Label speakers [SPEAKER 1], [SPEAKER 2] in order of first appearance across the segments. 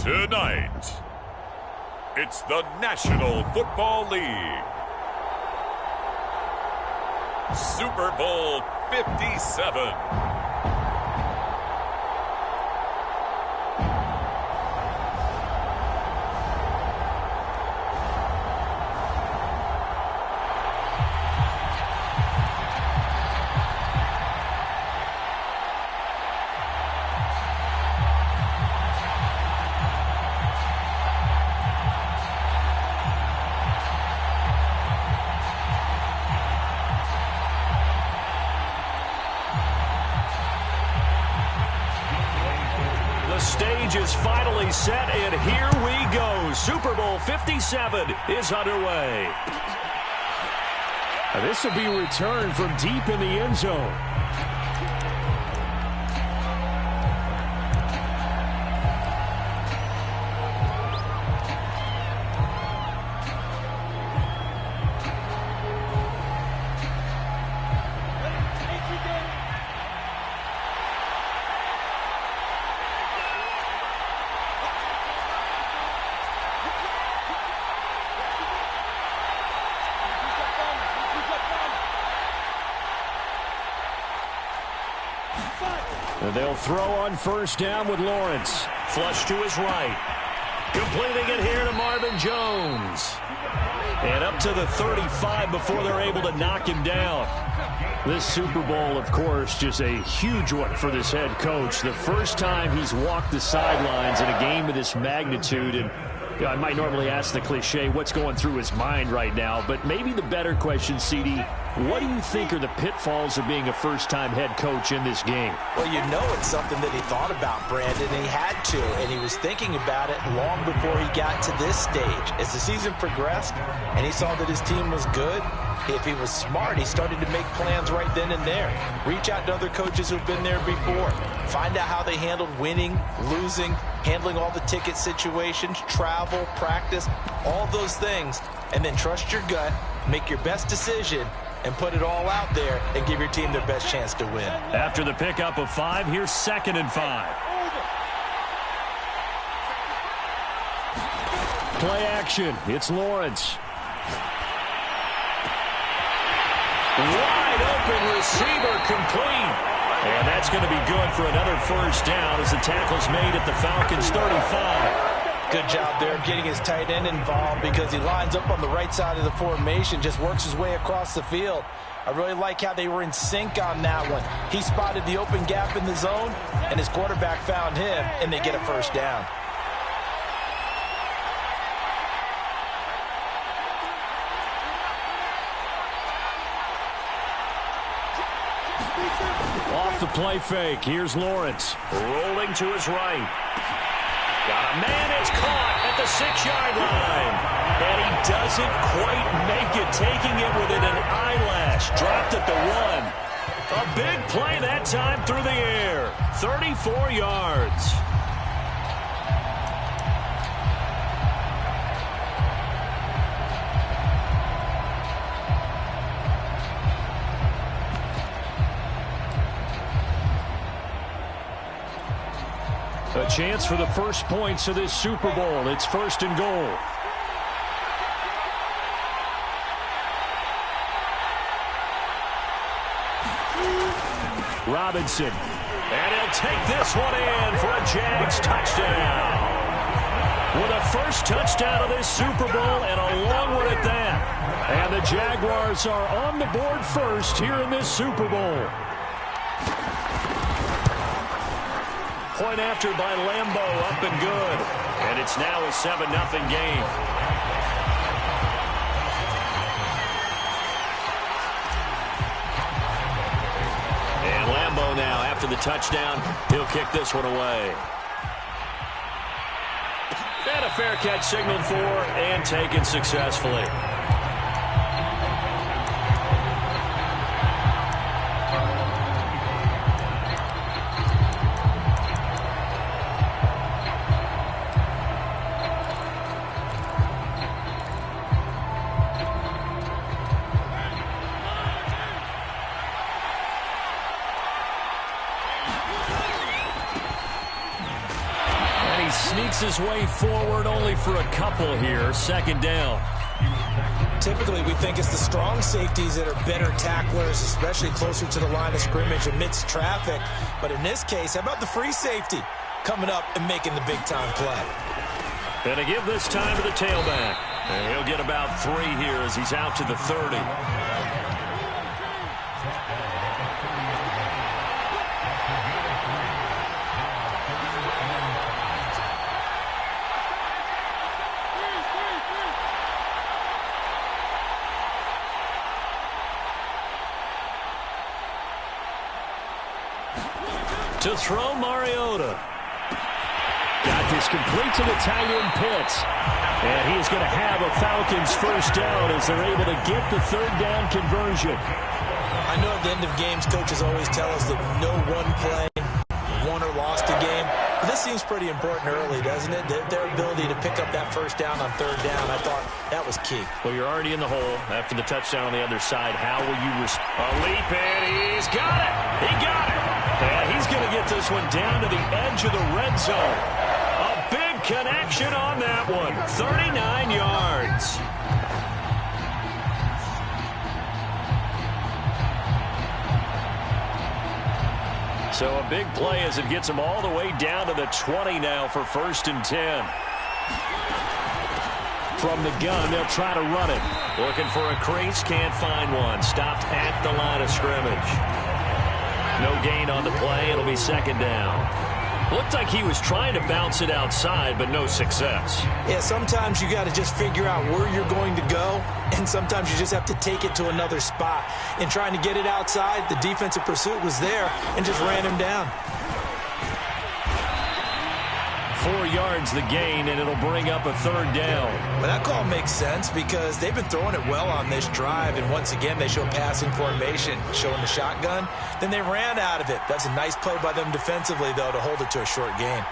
[SPEAKER 1] Tonight, it's the National Football League. Super Bowl 57.
[SPEAKER 2] The stage is finally set, and here we go. Super Bowl 57 is underway.
[SPEAKER 3] This will be returned from deep in the end zone. They'll throw on first down with Lawrence.
[SPEAKER 2] Flush to his right. Completing it here to Marvin Jones. And up to the 35 before they're able to knock him down.
[SPEAKER 3] This Super Bowl, of course, just a huge one for this head coach. The first time he's walked the sidelines in a game of this magnitude. And I might normally ask the cliche, what's going through his mind right now? But maybe the better question, CD, what do you think are the pitfalls of being a first-time head coach in this game?
[SPEAKER 4] Well, you know it's something that he thought about, Brandon, and he had to, and he was thinking about it long before he got to this stage. As the season progressed and he saw that his team was good, if he was smart, he started to make plans right then and there. Reach out to other coaches who've been there before. Find out how they handled winning, losing, handling all the ticket situations, travel, practice, all those things, and then trust your gut, make your best decision, and put it all out there and give your team their best chance to win.
[SPEAKER 2] After the pickup of 5, here's 2nd and 5.
[SPEAKER 3] Play action. It's Lawrence.
[SPEAKER 2] Wide open receiver complete. And that's going to be good for another first down as the tackle's made at the Falcons' 35.
[SPEAKER 4] Good job there getting his tight end involved because he lines up on the right side of the formation, just works his way across the field. I really like how they were in sync on that one. He spotted the open gap in the zone, and his quarterback found him, and they get a first down.
[SPEAKER 3] Off the play fake, here's Lawrence.
[SPEAKER 2] Rolling to his right. Got a man, it's caught at the 6-yard line. And he doesn't quite make it, taking it within an eyelash. Dropped at the 1. A big play that time through the air. 34 yards.
[SPEAKER 3] A chance for the first points of this Super Bowl. It's 1st and goal. Robinson.
[SPEAKER 2] And he'll take this one in for a Jags touchdown. With a first touchdown of this Super Bowl and a long one at that.
[SPEAKER 3] And the Jaguars are on the board first here in this Super Bowl.
[SPEAKER 2] Point after by Lambeau, up and good. And it's now a 7-0 game. And Lambeau now, after the touchdown, he'll kick this one away. And a fair catch signaled for and taken successfully.
[SPEAKER 3] sneaks his way forward only for a couple here. Second down.
[SPEAKER 4] Typically, we think it's the strong safeties that are better tacklers, especially closer to the line of scrimmage amidst traffic. But in this case, how about the free safety coming up and making the big-time play?
[SPEAKER 3] And to give this time to the tailback. And he'll get about 3 here as he's out to the 30. To throw, Mariota. Got this complete to the tight end Pitts. And he's going to have a Falcons first down as they're able to get the third down conversion.
[SPEAKER 4] I know at the end of games, coaches always tell us that no one play won or lost a game. But this seems pretty important early, doesn't it? Their ability to pick up that first down on third down, I thought that was key.
[SPEAKER 3] Well, you're already in the hole after the touchdown on the other side. How will you respond? A leap, and he's got it. He got it. And he's going to get this one down to the edge of the red zone. A big connection on that one. 39 yards. So a big play as it gets him all the way down to the 20 now for 1st and 10. From the gun, they'll try to run it. Looking for a crease, can't find one. Stopped at the line of scrimmage. No gain on the play. It'll be 2nd down. Looked like he was trying to bounce it outside, but no success.
[SPEAKER 4] Yeah, sometimes you got to just figure out where you're going to go, and sometimes you just have to take it to another spot. In trying to get it outside, the defensive pursuit was there and just ran him down.
[SPEAKER 3] 4 yards the gain, and it'll bring up a 3rd down.
[SPEAKER 4] But that call makes sense because they've been throwing it well on this drive, and once again they show passing formation, showing the shotgun. Then they ran out of it. That's a nice play by them defensively, though, to hold it to a short gain.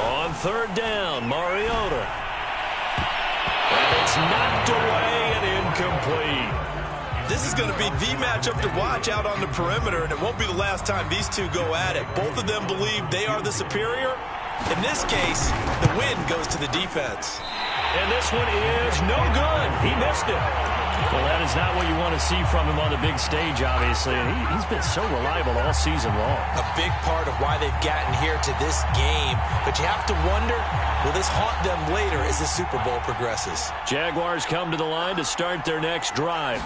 [SPEAKER 3] On 3rd down, Mariota. It's knocked away and incomplete.
[SPEAKER 4] This is going to be the matchup to watch out on the perimeter, and it won't be the last time these two go at it. Both of them believe they are the superior. In this case, the win goes to the defense.
[SPEAKER 3] And this one is no good. He missed it. Well, that is not what you want to see from him on the big stage, obviously. And he's been so reliable all season long.
[SPEAKER 4] A big part of why they've gotten here to this game. But you have to wonder, will this haunt them later as the Super Bowl progresses?
[SPEAKER 3] Jaguars come to the line to start their next drive.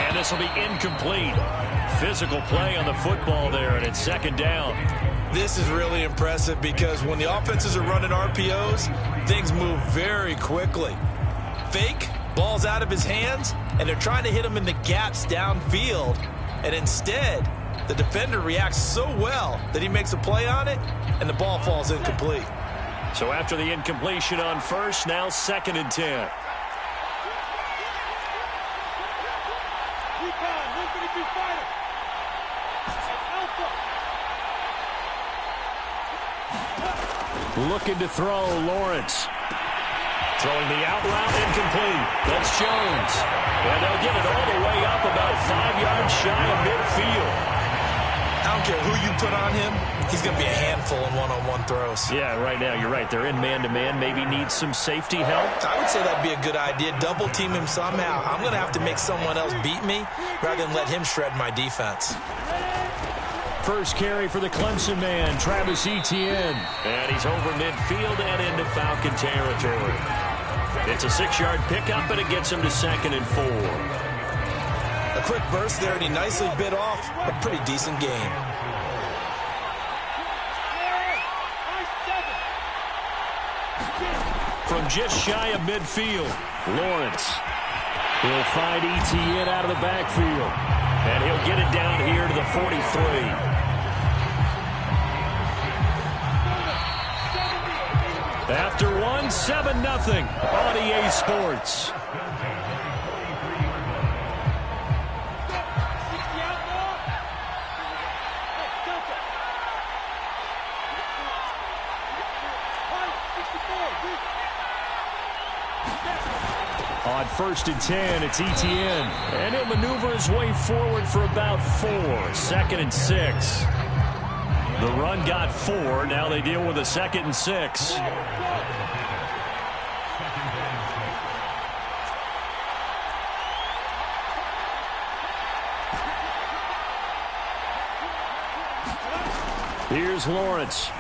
[SPEAKER 3] And this will be incomplete. Physical play on the football there, and it's 2nd down.
[SPEAKER 4] This is really impressive because when the offenses are running RPOs, things move very quickly. Fake, ball's out of his hands, and they're trying to hit him in the gaps downfield. And instead, the defender reacts so well that he makes a play on it, and the ball falls incomplete.
[SPEAKER 3] So after the incompletion on 1st, now 2nd and 10. Looking to throw, Lawrence. Throwing the out route, incomplete. That's Jones. And they'll get it all the way up about 5 yards shy of midfield.
[SPEAKER 4] I don't care who you put on him, he's going to be a handful in one-on-one throws.
[SPEAKER 3] Yeah, right now, you're right. They're in man-to-man. Maybe needs some safety help.
[SPEAKER 4] I would say that'd be a good idea. Double team him somehow. I'm going to have to make someone else beat me rather than let him shred my defense.
[SPEAKER 3] First carry for the Clemson man, Travis Etienne. And he's over midfield and into Falcon territory. It's a 6-yard pickup, and it gets him to 2nd and 4.
[SPEAKER 4] A quick burst there, and he nicely bit off a pretty decent gain.
[SPEAKER 3] From just shy of midfield, Lawrence will find Etienne out of the backfield. And he'll get it down here to the 43. After one, 7-0 on EA Sports. On 1st and 10, it's Etienne. And he'll maneuver his way forward for about 4. 2nd and 6. The run got 4. Now they deal with a 2nd and 6. Here's Lawrence.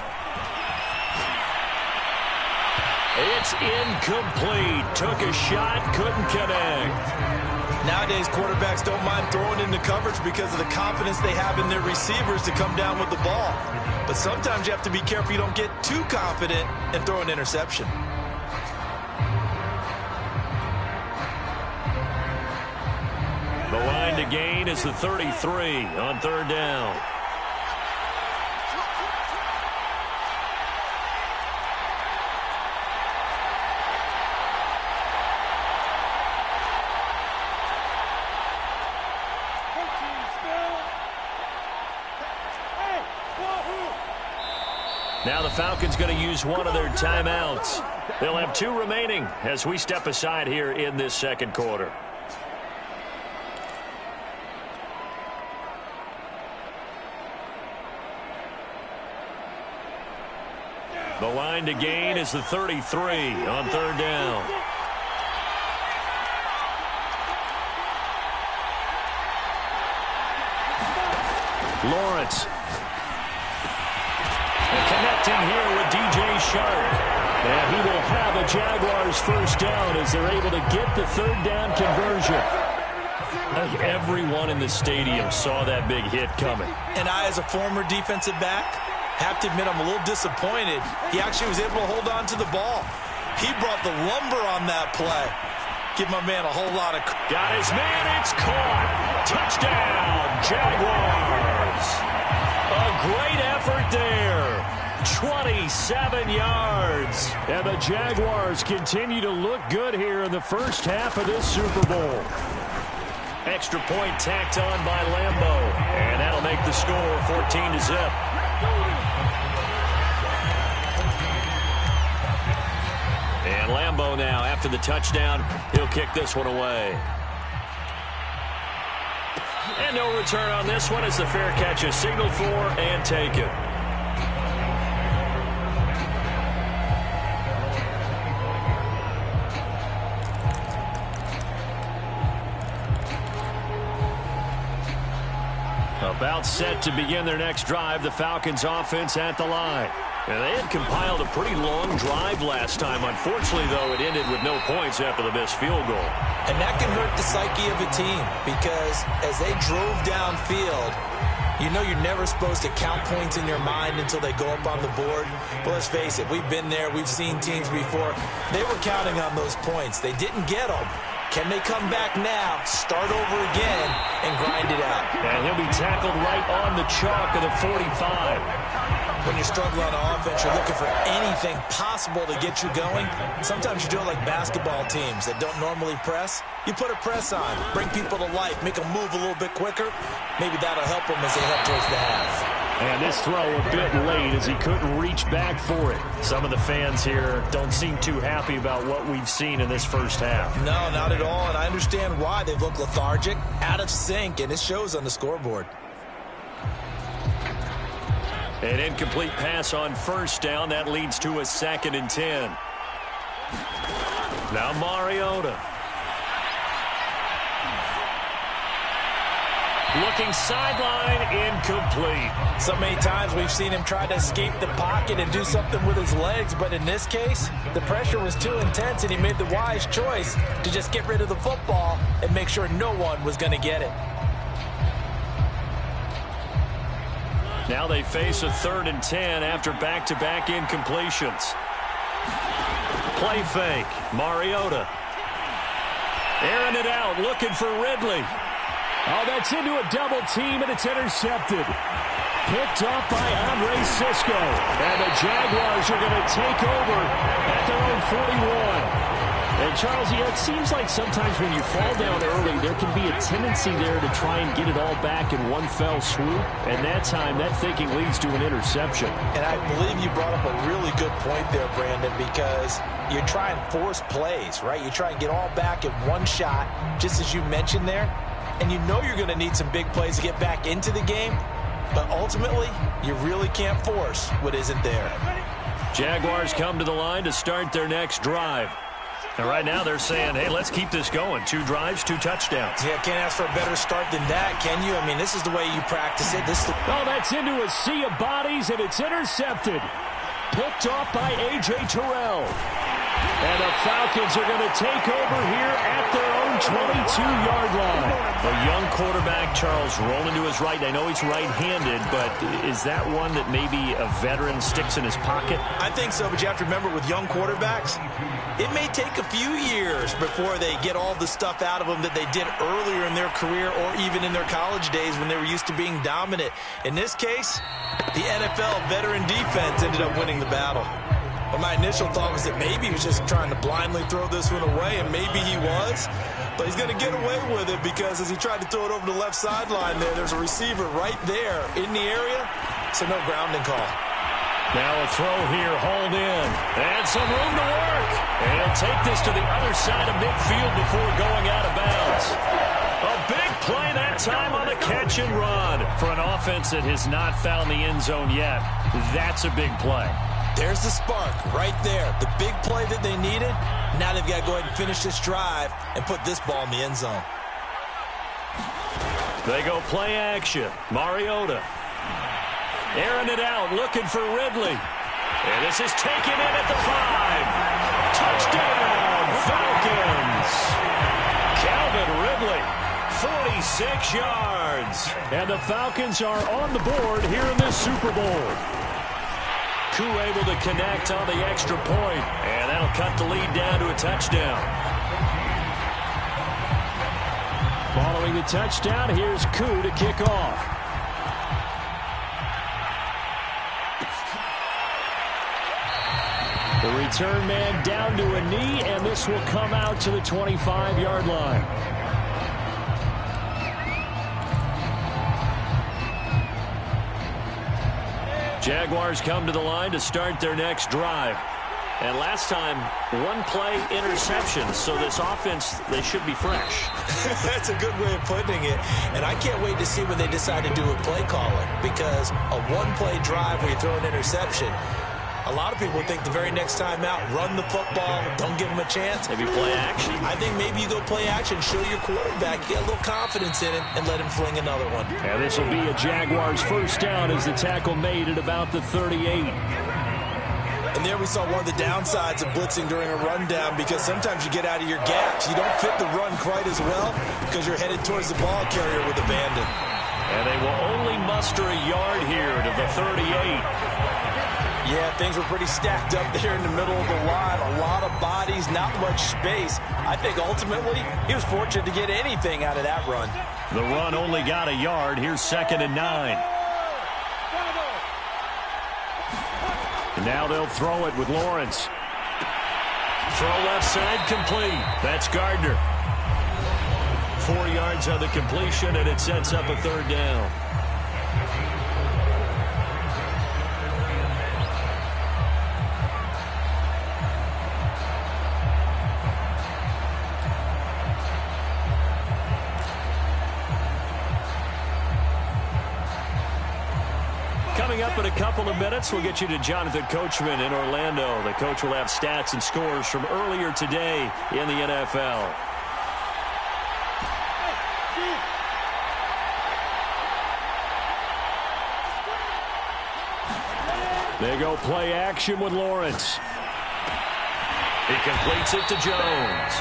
[SPEAKER 3] It's incomplete. Took a shot, couldn't connect.
[SPEAKER 4] Nowadays, quarterbacks don't mind throwing into coverage because of the confidence they have in their receivers to come down with the ball. But sometimes you have to be careful you don't get too confident and throw an interception.
[SPEAKER 3] The line to gain is the 33 on 3rd down. Now the Falcons going to use one of their timeouts. They'll have 2 remaining as we step aside here in this 2nd quarter. The line to gain is the 33 on 3rd down. Lawrence. Connecting here with DJ Shark. And he will have a Jaguars 1st down as they're able to get the 3rd down conversion. I think everyone in the stadium saw that big hit coming.
[SPEAKER 4] And I, as a former defensive back, have to admit I'm a little disappointed. He actually was able to hold on to the ball. He brought the lumber on that play. Give my man a whole lot of...
[SPEAKER 3] Got his man, it's caught. Touchdown, Jaguars. A great effort there. 27 yards. And the Jaguars continue to look good here in the first half of this Super Bowl. Extra point tacked on by Lambo. And that'll make the score 14-0. And Lambo now, after the touchdown, he'll kick this one away. And no return on this one as the fair catch is signaled for and taken. About set to begin their next drive, the Falcons offense at the line. And they had compiled a pretty long drive last time. Unfortunately, though, it ended with no points after the missed field goal.
[SPEAKER 4] And that can hurt the psyche of a team because as they drove downfield, you know you're never supposed to count points in your mind until they go up on the board. But let's face it, we've been there. We've seen teams before. They were counting on those points. They didn't get them. Can they come back now, start over again, and grind it out?
[SPEAKER 3] And he'll be tackled right on the chalk of the 45.
[SPEAKER 4] When you're struggling on offense, you're looking for anything possible to get you going. Sometimes you do it like basketball teams that don't normally press. You put a press on, bring people to life, make them move a little bit quicker. Maybe that'll help them as they head towards the half.
[SPEAKER 3] And this throw a bit late as he couldn't reach back for it. Some of the fans here don't seem too happy about what we've seen in this first half.
[SPEAKER 4] No, not at all, and I understand why. They look lethargic, out of sync, and it shows on the scoreboard.
[SPEAKER 3] An incomplete pass on 1st down. That leads to a 2nd and 10. Now Mariota. Looking sideline, incomplete.
[SPEAKER 4] So many times we've seen him try to escape the pocket and do something with his legs, but in this case, the pressure was too intense and he made the wise choice to just get rid of the football and make sure no one was going to get it.
[SPEAKER 3] Now they face a 3rd and 10 after back-to-back incompletions. Play fake, Mariota. Airing it out, looking for Ridley. Oh, that's into a double team, and it's intercepted. Picked up by Andre Sisco. And the Jaguars are going to take over at their own 41. And Charles, it seems like sometimes when you fall down early, there can be a tendency there to try and get it all back in one fell swoop. And that time, that thinking leads to an interception.
[SPEAKER 4] And I believe you brought up a really good point there, Brandon, because you try and force plays, right? You try and get all back in one shot, just as you mentioned there. And you know you're going to need some big plays to get back into the game. But ultimately, you really can't force what isn't there.
[SPEAKER 3] Jaguars come to the line to start their next drive. And right now they're saying, hey, let's keep this going. 2 drives, 2 touchdowns.
[SPEAKER 4] Yeah, can't ask for a better start than that, can you? I mean, this is the way you practice it.
[SPEAKER 3] Oh, that's into a sea of bodies, and it's intercepted. Picked off by A.J. Terrell. And the Falcons are going to take over here at their own 22-yard line. A young quarterback, Charles, rolling to his right. I know he's right-handed, but is that one that maybe a veteran sticks in his pocket?
[SPEAKER 4] I think so, but you have to remember with young quarterbacks, it may take a few years before they get all the stuff out of them that they did earlier in their career or even in their college days when they were used to being dominant. In this case, the NFL veteran defense ended up winning the battle. But my initial thought was that maybe he was just trying to blindly throw this one away, and maybe he was. But he's going to get away with it because as he tried to throw it over the left sideline there's a receiver right there in the area, so no grounding call.
[SPEAKER 3] Now a throw here, hold in, and some room to work. And he'll take this to the other side of midfield before going out of bounds. A big play that time on the catch and run. For an offense that has not found the end zone yet, that's a big play.
[SPEAKER 4] There's the spark right there. The big play that they needed. Now they've got to go ahead and finish this drive and put this ball in the end zone.
[SPEAKER 3] They go play action. Mariota. Airing it out, looking for Ridley. And this is taken in at the 5. Touchdown, Falcons. Calvin Ridley, 46 yards. And the Falcons are on the board here in this Super Bowl. Koo able to connect on the extra point, and that'll cut the lead down to a touchdown. Following the touchdown, here's Koo to kick off. The return man down to a knee, and this will come out to the 25-yard line. Jaguars come to the line to start their next drive. And last time, 1-play interception. So this offense, they should be fresh.
[SPEAKER 4] That's a good way of putting it. And I can't wait to see when they decide to do a play calling. Because a 1-play drive where you throw an interception, a lot of people think the very next time out, run the football, don't give them a chance.
[SPEAKER 3] Maybe play action.
[SPEAKER 4] I think maybe you go play action, show your quarterback, get a little confidence in him, and let him fling another one.
[SPEAKER 3] And this will be a Jaguars first down as the tackle made at about the 38.
[SPEAKER 4] And there we saw one of the downsides of blitzing during a rundown because sometimes you get out of your gaps. You don't fit the run quite as well because you're headed towards the ball carrier with abandon.
[SPEAKER 3] And they will only muster a yard here to the 38.
[SPEAKER 4] Yeah, things were pretty stacked up there in the middle of the line. A lot of bodies, not much space. I think ultimately he was fortunate to get anything out of that run.
[SPEAKER 3] The run only got a yard. Here's 2nd and 9. And now they'll throw it with Lawrence. Throw left side complete. That's Gardner. 4 yards on the completion, and it sets up a 3rd down. Coming up in a couple of minutes, we'll get you to Jonathan Coachman in Orlando. The coach will have stats and scores from earlier today in the NFL. They go play action with Lawrence. He completes it to Jones.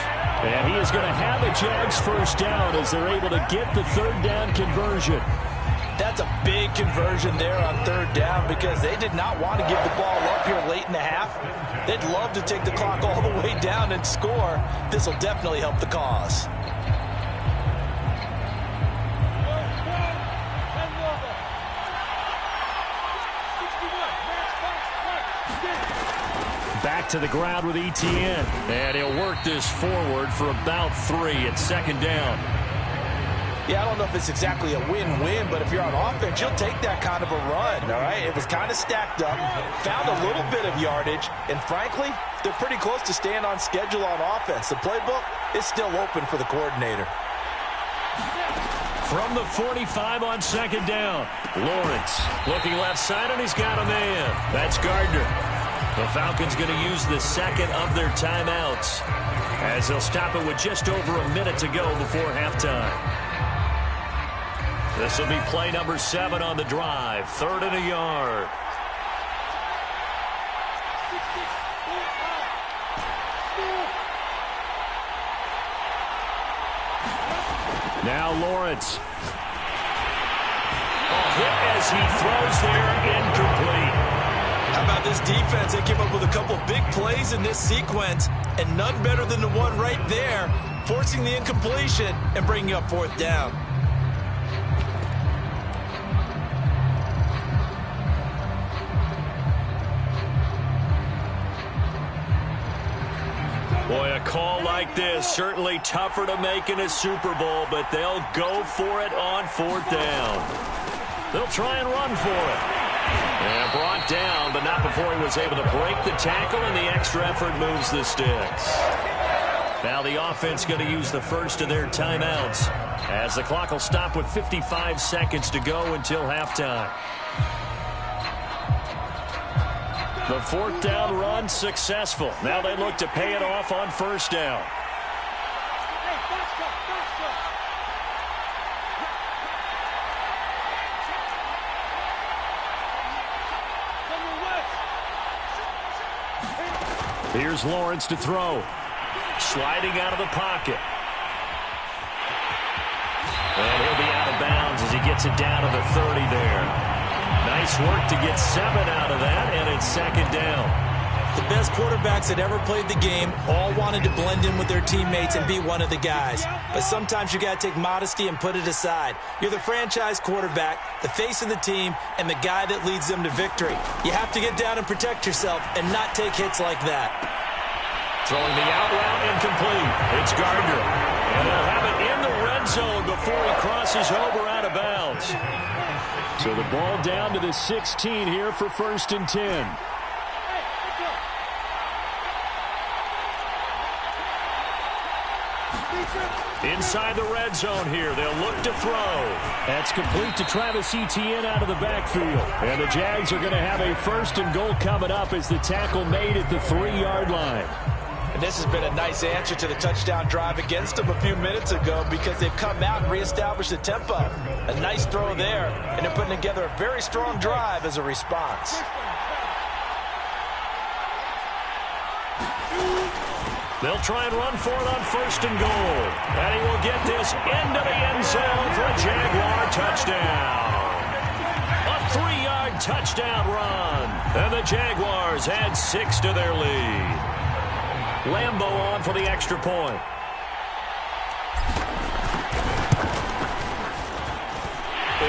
[SPEAKER 3] And he is going to have a Jags first down as they're able to get the 3rd down conversion.
[SPEAKER 4] That's a big conversion there on 3rd down because they did not want to give the ball up here late in the half. They'd love to take the clock all the way down and score. This will definitely help the cause.
[SPEAKER 3] Back back to the ground with ETN. And he'll work this forward for about 3 at second down.
[SPEAKER 4] Yeah, I don't know if it's exactly a win-win, but if you're on offense, you'll take that kind of a run, all right? It was kind of stacked up, found a little bit of yardage, and frankly, they're pretty close to staying on schedule on offense. The playbook is still open for the coordinator.
[SPEAKER 3] From the 45 on second down, Lawrence looking left side, and he's got a man. That's Gardner. The Falcons going to use the second of their timeouts as they'll stop it with just over a minute to go before halftime. This will be play number 7 on the drive, 3rd and a yard. Now Lawrence. A hit as he throws there, incomplete.
[SPEAKER 4] How about this defense? They came up with a couple big plays in this sequence, and none better than the one right there, forcing the incompletion and bringing up 4th down.
[SPEAKER 3] Boy, a call like this, certainly tougher to make in a Super Bowl, but they'll go for it on 4th down. They'll try and run for it. And brought down, but not before he was able to break the tackle, and the extra effort moves the sticks. Now the offense going to use the first of their timeouts as the clock will stop with 55 seconds to go until halftime. The 4th down run successful. Now they look to pay it off on 1st down. Here's Lawrence to throw. Sliding out of the pocket. And he'll be out of bounds as he gets it down to the 30 there. Nice work to get 7 out of that, and it's 2nd down.
[SPEAKER 4] The best quarterbacks that ever played the game all wanted to blend in with their teammates and be one of the guys. But sometimes you got to take modesty and put it aside. You're the franchise quarterback, the face of the team, and the guy that leads them to victory. You have to get down and protect yourself and not take hits like that.
[SPEAKER 3] Throwing the out route incomplete. It's Gardner. And they'll have it in the red zone before he crosses over out of bounds. So the ball down to the 16 here for 1st and 10. Inside the red zone here. They'll look to throw. That's complete to Travis Etienne out of the backfield. And the Jags are going to have a 1st and goal coming up as the tackle made at the 3-yard line.
[SPEAKER 4] And this has been a nice answer to the touchdown drive against them a few minutes ago because they've come out and reestablished the tempo. A nice throw there, and they're putting together a very strong drive as a response.
[SPEAKER 3] They'll try and run for it on 1st and goal. And he will get this into the end zone for a Jaguar touchdown. A 3-yard touchdown run. And the Jaguars add 6 to their lead. Lambeau on for the extra point.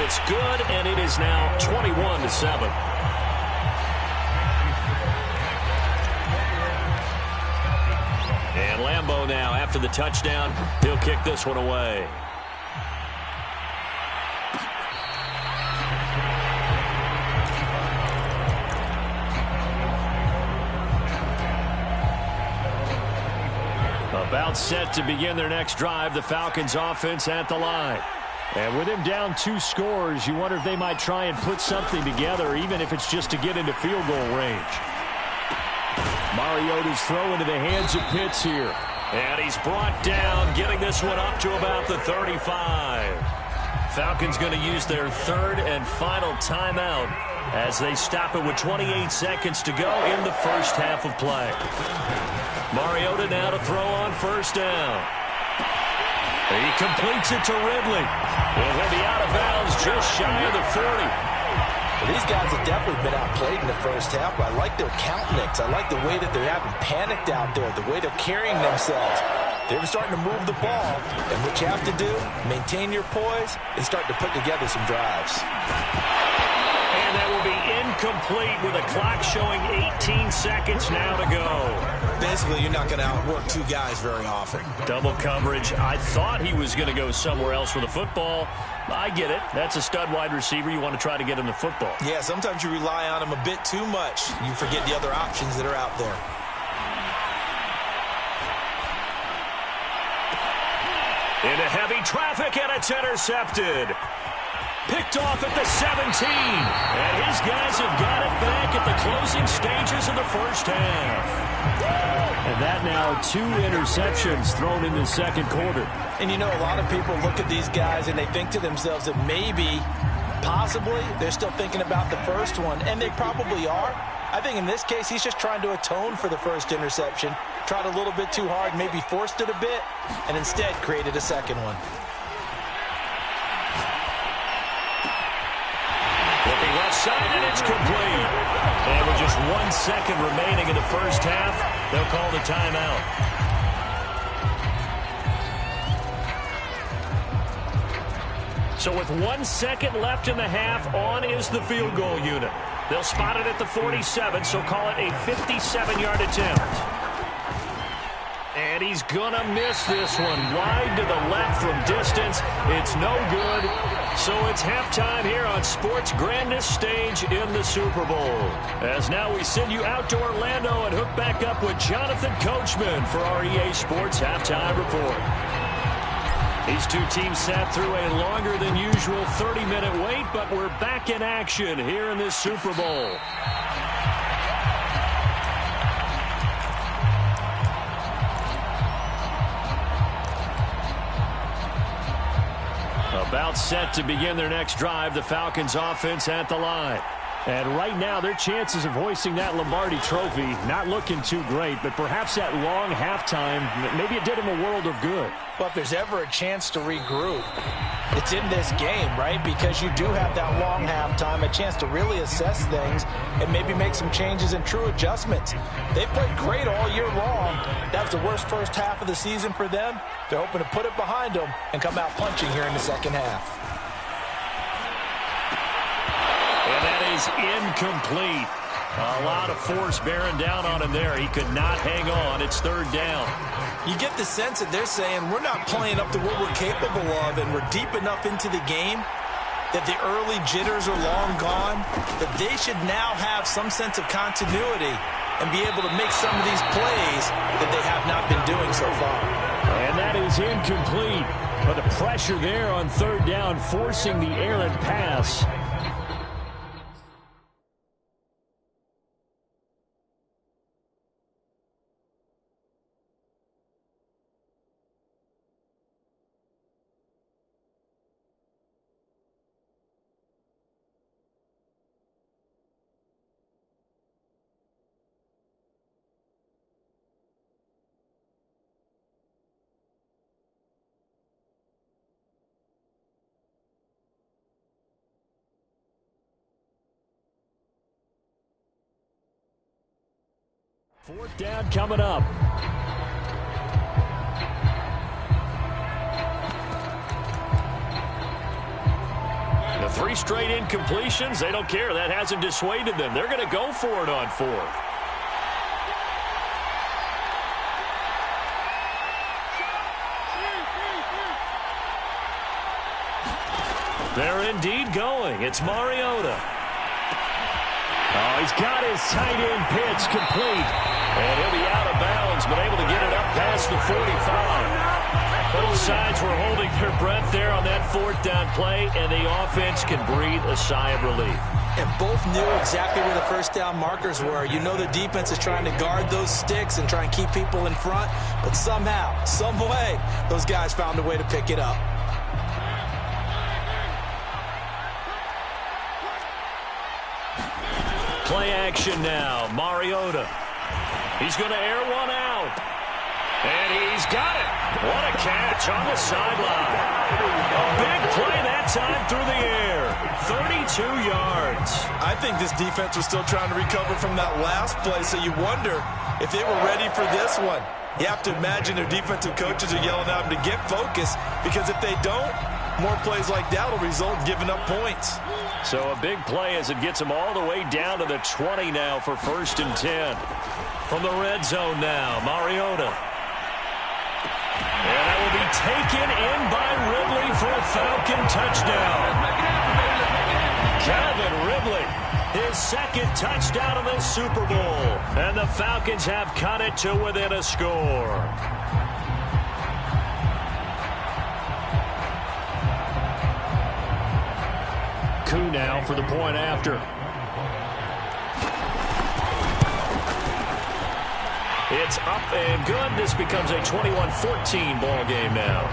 [SPEAKER 3] It's good, and it is now 21-7. And Lambeau now, after the touchdown, he'll kick this one away. About set to begin their next drive, the Falcons offense at the line. And with him down 2 scores, you wonder if they might try and put something together, even if it's just to get into field goal range. Mariota's throw into the hands of Pitts here. And he's brought down, getting this one up to about the 35. Falcons going to use their 3rd and final timeout as they stop it with 28 seconds to go in the first half of play. Mariota now to throw on 1st down. He completes it to Ridley. And he'll be out of bounds just shy of the 40.
[SPEAKER 4] Well, these guys have definitely been outplayed in the first half, but I like their countenance. I like the way that they're having panicked out there, the way they're carrying themselves. They're starting to move the ball, and what you have to do, maintain your poise and start to put together some drives.
[SPEAKER 3] And
[SPEAKER 2] And that will be incomplete with a clock showing 18 seconds now to go.
[SPEAKER 4] Basically, you're not going to outwork two guys very often.
[SPEAKER 2] Double coverage. I thought he was going to go somewhere else with the football. I get it. That's a stud wide receiver. You want to try to get him the football.
[SPEAKER 4] Yeah, sometimes you rely on him a bit too much. You forget the other options that are out there.
[SPEAKER 2] Into heavy traffic, and it's intercepted. Picked off at the 17. And his guys have got it back at the closing stages of the first half.
[SPEAKER 3] And that now 2 interceptions thrown in the second quarter.
[SPEAKER 4] And you know, a lot of people look at these guys and they think to themselves that maybe, possibly, they're still thinking about the first one. And they probably are. I think in this case, he's just trying to atone for the first interception. Tried a little bit too hard, maybe forced it a bit, and instead created a second one.
[SPEAKER 2] Looking left side, and it's complete. And with just 1 second remaining in the first half, they'll call the timeout. So with 1 second left in the half, on is the field goal unit. They'll spot it at the 47, so call it a 57-yard attempt. And he's going to miss this one. Wide to the left from distance. It's no good. So it's halftime here on sports' grandest stage in the Super Bowl. As now we send you out to Orlando and hook back up with Jonathan Coachman for our EA Sports Halftime Report. These two teams sat through a longer than usual 30-minute wait, but we're back in action here in this Super Bowl. About set to begin their next drive, the Falcons offense at the line. And right now, their chances of hoisting that Lombardi trophy not looking too great, but perhaps that long halftime, maybe it did them a world of good.
[SPEAKER 4] Well, if there's ever a chance to regroup, it's in this game, right? Because you do have that long halftime, a chance to really assess things and maybe make some changes and true adjustments. They played great all year long. That was the worst first half of the season for them. They're hoping to put it behind them and come out punching here in the second half.
[SPEAKER 2] And that is incomplete. A lot of force bearing down on him there. He could not hang on. It's third down.
[SPEAKER 4] You get the sense that they're saying we're not playing up to what we're capable of, and we're deep enough into the game that the early jitters are long gone, that they should now have some sense of continuity and be able to make some of these plays that they have not been doing so far.
[SPEAKER 3] And that is incomplete. But the pressure there on third down, forcing the errant pass. Fourth down coming up.
[SPEAKER 2] The 3 straight incompletions, they don't care. That hasn't dissuaded them. They're going to go for it on fourth. They're indeed going. It's Mariota.
[SPEAKER 3] Oh, he's got his tight end pitch complete.
[SPEAKER 2] And he'll be out of bounds, but able to get it up past the 45. Both sides were holding their breath there on that fourth down play, and the offense can breathe a sigh of relief.
[SPEAKER 4] And both knew exactly where the first down markers were. You know the defense is trying to guard those sticks and try and keep people in front, but somehow, some way, those guys found a way to pick it up.
[SPEAKER 2] Play action now. Mariota. He's going to air one out. And he's got it. What a catch on the sideline. A big play that time through the air. 32 yards.
[SPEAKER 4] I think this defense was still trying to recover from that last play, so you wonder if they were ready for this one. You have to imagine their defensive coaches are yelling at them to get focused, because if they don't, more plays like that will result in giving up points.
[SPEAKER 3] So a big play as it gets them all the way down to the 20 now for 1st and 10.
[SPEAKER 2] From the red zone now, Mariota. And that will be taken in by Ridley for a Falcon touchdown. Calvin Ridley, his 2nd touchdown of the Super Bowl. And the Falcons have cut it to within a score.
[SPEAKER 3] Koo now for the point after.
[SPEAKER 2] It's up and good. This becomes a 21-14 ball game now.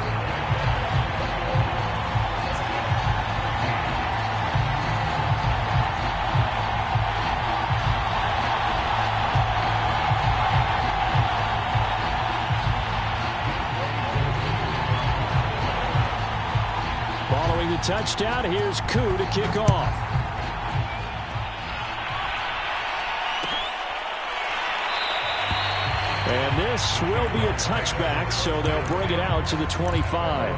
[SPEAKER 3] Following the touchdown, here's Koo to kick off. And this will be a touchback, so they'll bring it out to the 25.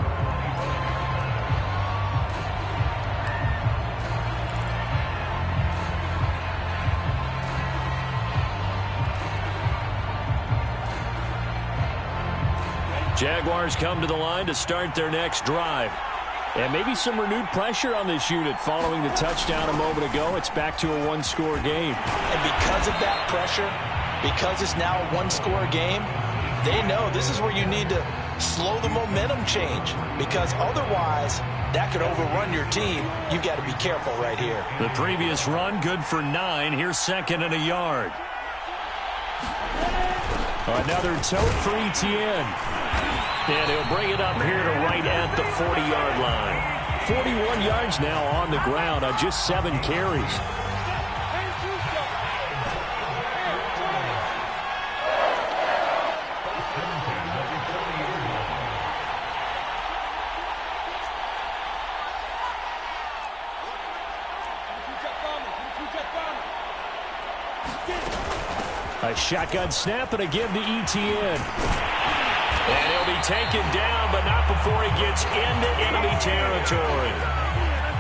[SPEAKER 3] Jaguars come to the line to start their next drive. And maybe some renewed pressure on this unit following the touchdown a moment ago. It's back to a one-score game.
[SPEAKER 4] And because of that pressure, because it's now a one-score game, they know this is where you need to slow the momentum change, because otherwise that could overrun your team. You've got to be careful right here.
[SPEAKER 2] The previous run good for 9. Here's 2nd and a yard.
[SPEAKER 3] Another tote for Etienne.
[SPEAKER 2] And he'll bring it up here to right at the 40-yard line.
[SPEAKER 3] 41 yards now on the ground on just 7 carries. A shotgun snap and a give to Etienne.
[SPEAKER 2] And he'll be taken down, but not before he gets into enemy territory.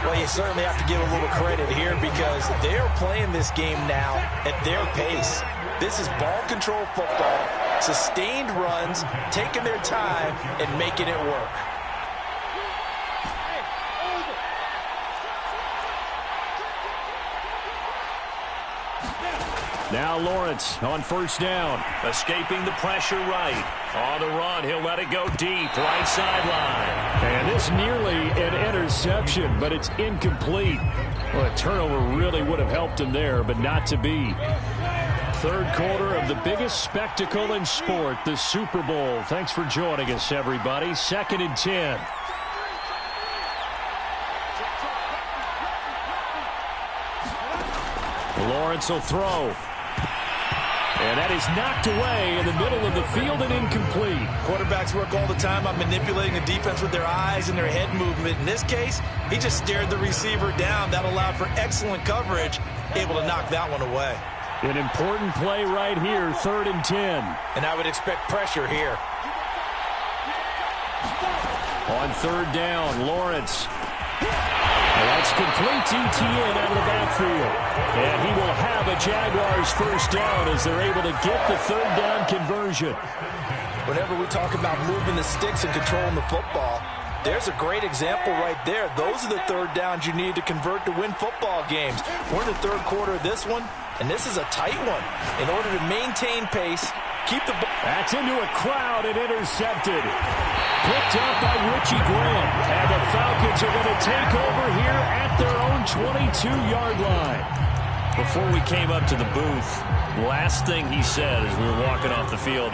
[SPEAKER 4] Well, you certainly have to give a little credit here, because they're playing this game now at their pace. This is ball control football, sustained runs, taking their time and making it work.
[SPEAKER 3] Now Lawrence on 1st down.
[SPEAKER 2] Escaping the pressure right. On the run, he'll let it go deep, right sideline.
[SPEAKER 3] And this nearly an interception, but it's incomplete. Well, a turnover really would have helped him there, but not to be. 3rd quarter of the biggest spectacle in sport, the Super Bowl. Thanks for joining us, everybody. 2nd and 10. Lawrence will throw. And that is knocked away in the middle of the field and incomplete.
[SPEAKER 4] Quarterbacks work all the time on manipulating the defense with their eyes and their head movement. In this case, he just stared the receiver down. That allowed for excellent coverage, able to knock that one away.
[SPEAKER 3] An important play right here, 3rd and 10.
[SPEAKER 4] And I would expect pressure here.
[SPEAKER 3] On 3rd down, Lawrence. That's complete to Etienne out of the backfield. And he will have a Jaguars 1st down as they're able to get the 3rd down conversion.
[SPEAKER 4] Whenever we talk about moving the sticks and controlling the football, there's a great example right there. Those are the 3rd downs you need to convert to win football games. We're in the 3rd quarter of this one, and this is a tight one. In order to maintain pace, keep the ball.
[SPEAKER 3] That's into a crowd and intercepted. Picked up by Richie Grant. And the Falcons are going to take over here at their own 22-yard line.
[SPEAKER 2] Before we came up to the booth, last thing he said as we were walking off the field,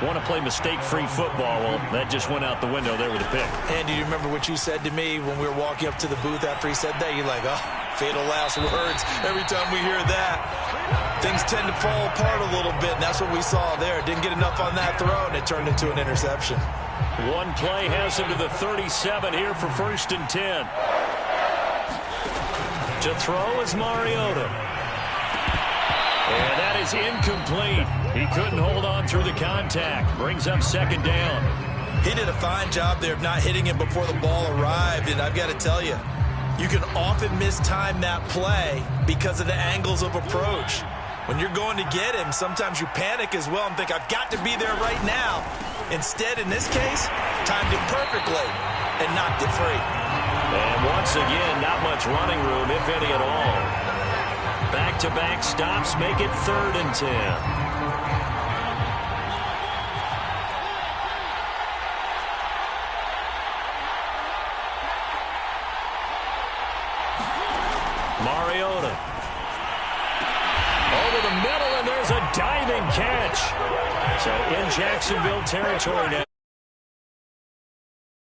[SPEAKER 2] want to play mistake-free football. Well, that just went out the window there with a pick.
[SPEAKER 4] And do you remember what you said to me when we were walking up to the booth after he said that? You're like, oh, fatal last words. Every time we hear that, things tend to fall apart a little bit, and that's what we saw there. Didn't get enough on that throw, and it turned into an interception.
[SPEAKER 2] One play has him to the 37 here for 1st and 10. To throw is Mariota. And that is incomplete. He couldn't hold on through the contact. Brings up 2nd down.
[SPEAKER 4] He did a fine job there of not hitting him before the ball arrived, and I've got to tell you, You can often mistime that play because of the angles of approach. When you're going to get him, sometimes you panic as well and think, I've got to be there right now. Instead, in this case, timed it perfectly and knocked it free.
[SPEAKER 2] And once again, not much running room, if any at all. Back-to-back stops make it 3rd and 10. Mariota. Over the middle, and there's a diving catch. So in Jacksonville territory now.